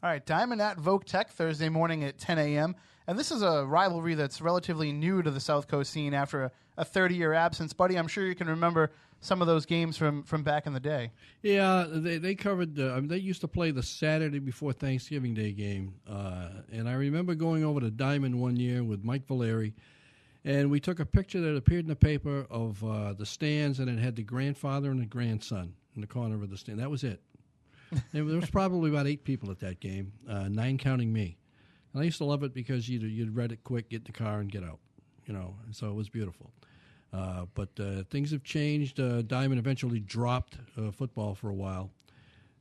All right, Diman at Voc-Tech Thursday morning at 10 a.m. And this is a rivalry that's relatively new to the South Coast scene after a 30-year absence. Buddy, I'm sure you can remember some of those games from back in the day. Yeah, they covered. They used to play the Saturday before Thanksgiving Day game, and I remember going over to Diman one year with Mike Valeri, and we took a picture that appeared in the paper of the stands, and it had the grandfather and the grandson in the corner of the stand. That was it. There was probably about 8 people at that game, 9 counting me. And I used to love it because you'd read it quick, get in the car, and get out. So it was beautiful. But things have changed. Diman eventually dropped football for a while.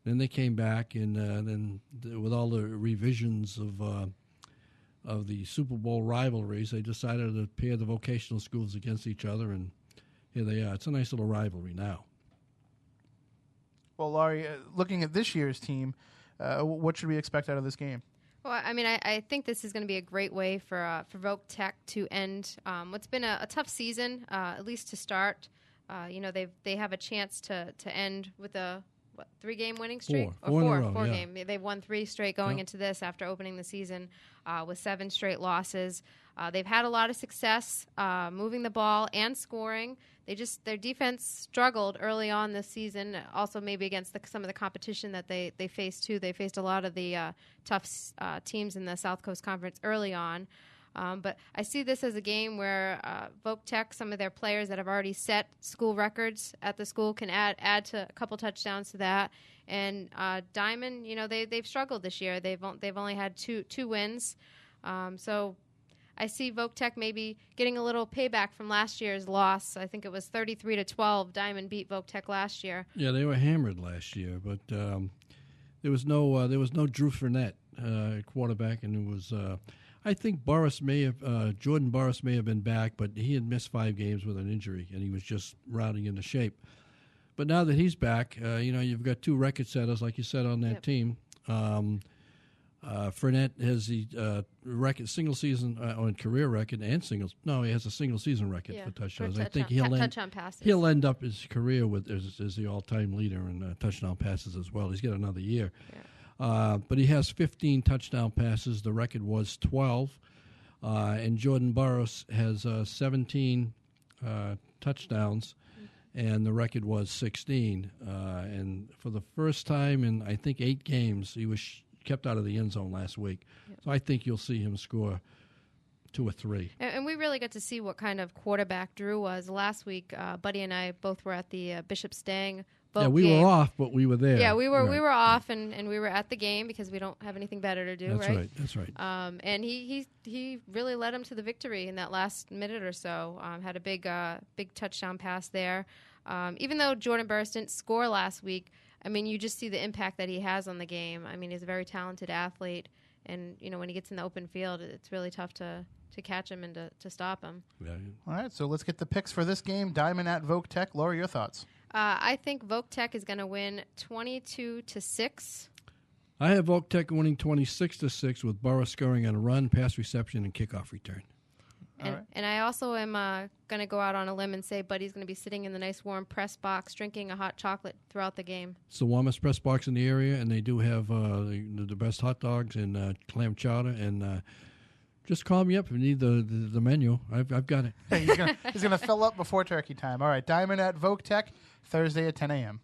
Then they came back, and then with all the revisions of the Super Bowl rivalries, they decided to pair the vocational schools against each other, and here they are. It's a nice little rivalry now. Well, Laurie, looking at this year's team, what should we expect out of this game? Well, I mean, I think this is going to be a great way for Voc-Tech to end what's been a tough season, at least to start. They have a chance to end with a 3-game winning streak? Four game. They've won 3 straight going into this after opening the season with 7 straight losses. They've had a lot of success moving the ball and scoring. Their defense struggled early on this season, also maybe against some of the competition that they faced too. They faced a lot of the tough teams in the South Coast Conference early on. But I see this as a game where Voc-Tech, some of their players that have already set school records at the school, can add to a couple touchdowns to that. And Diman, they've struggled this year. They've only had two wins. So I see Voc-Tech maybe getting a little payback from last year's loss. I think it was 33-12. Diman beat Voc-Tech last year. Yeah, they were hammered last year, but there was no Drew Fournette quarterback, and it was. I think Jordan Burris may have been back, but he had missed 5 games with an injury, and he was just rounding into shape. But now that he's back, you've got 2 record setters, like you said, on that team. Fournette has the single season on career record and singles. No, he has a single season record for touchdowns. I think he'll end up his career as the all-time leader in touchdown passes as well. He's got another year. Yeah. But he has 15 touchdown passes. The record was 12. And Jordan Burris has 17 touchdowns, and the record was 16. And for the first time in, I think, 8 games, he was kept out of the end zone last week. Yep. So I think you'll see him score 2 or 3. And we really got to see what kind of quarterback Drew was. Last week, Buddy and I both were at the Bishop Stang Voc we game. Were off, but we were there. Yeah, we were off, and we were at the game because we don't have anything better to do, right? That's right. And he really led him to the victory in that last minute or so. Had a big touchdown pass there. Even though Jordan Burris didn't score last week, I mean, you just see the impact that he has on the game. I mean, he's a very talented athlete, and when he gets in the open field, it's really tough to catch him and to stop him. Yeah. All right, so let's get the picks for this game. Diman at Voc-Tech. Laurie, your thoughts? I think Voc-Tech is going to win 22-6. I have Voc-Tech winning 26-6 with Burris scoring on a run, pass reception, and kickoff return. And I also am going to go out on a limb and say Buddy's going to be sitting in the nice warm press box drinking a hot chocolate throughout the game. It's the warmest press box in the area, and they do have the best hot dogs and clam chowder. And just call me up if you need the menu. I've got it. Hey, he's gonna fill up before turkey time. All right, Diman at Voc-Tech, Thursday at 10 a.m.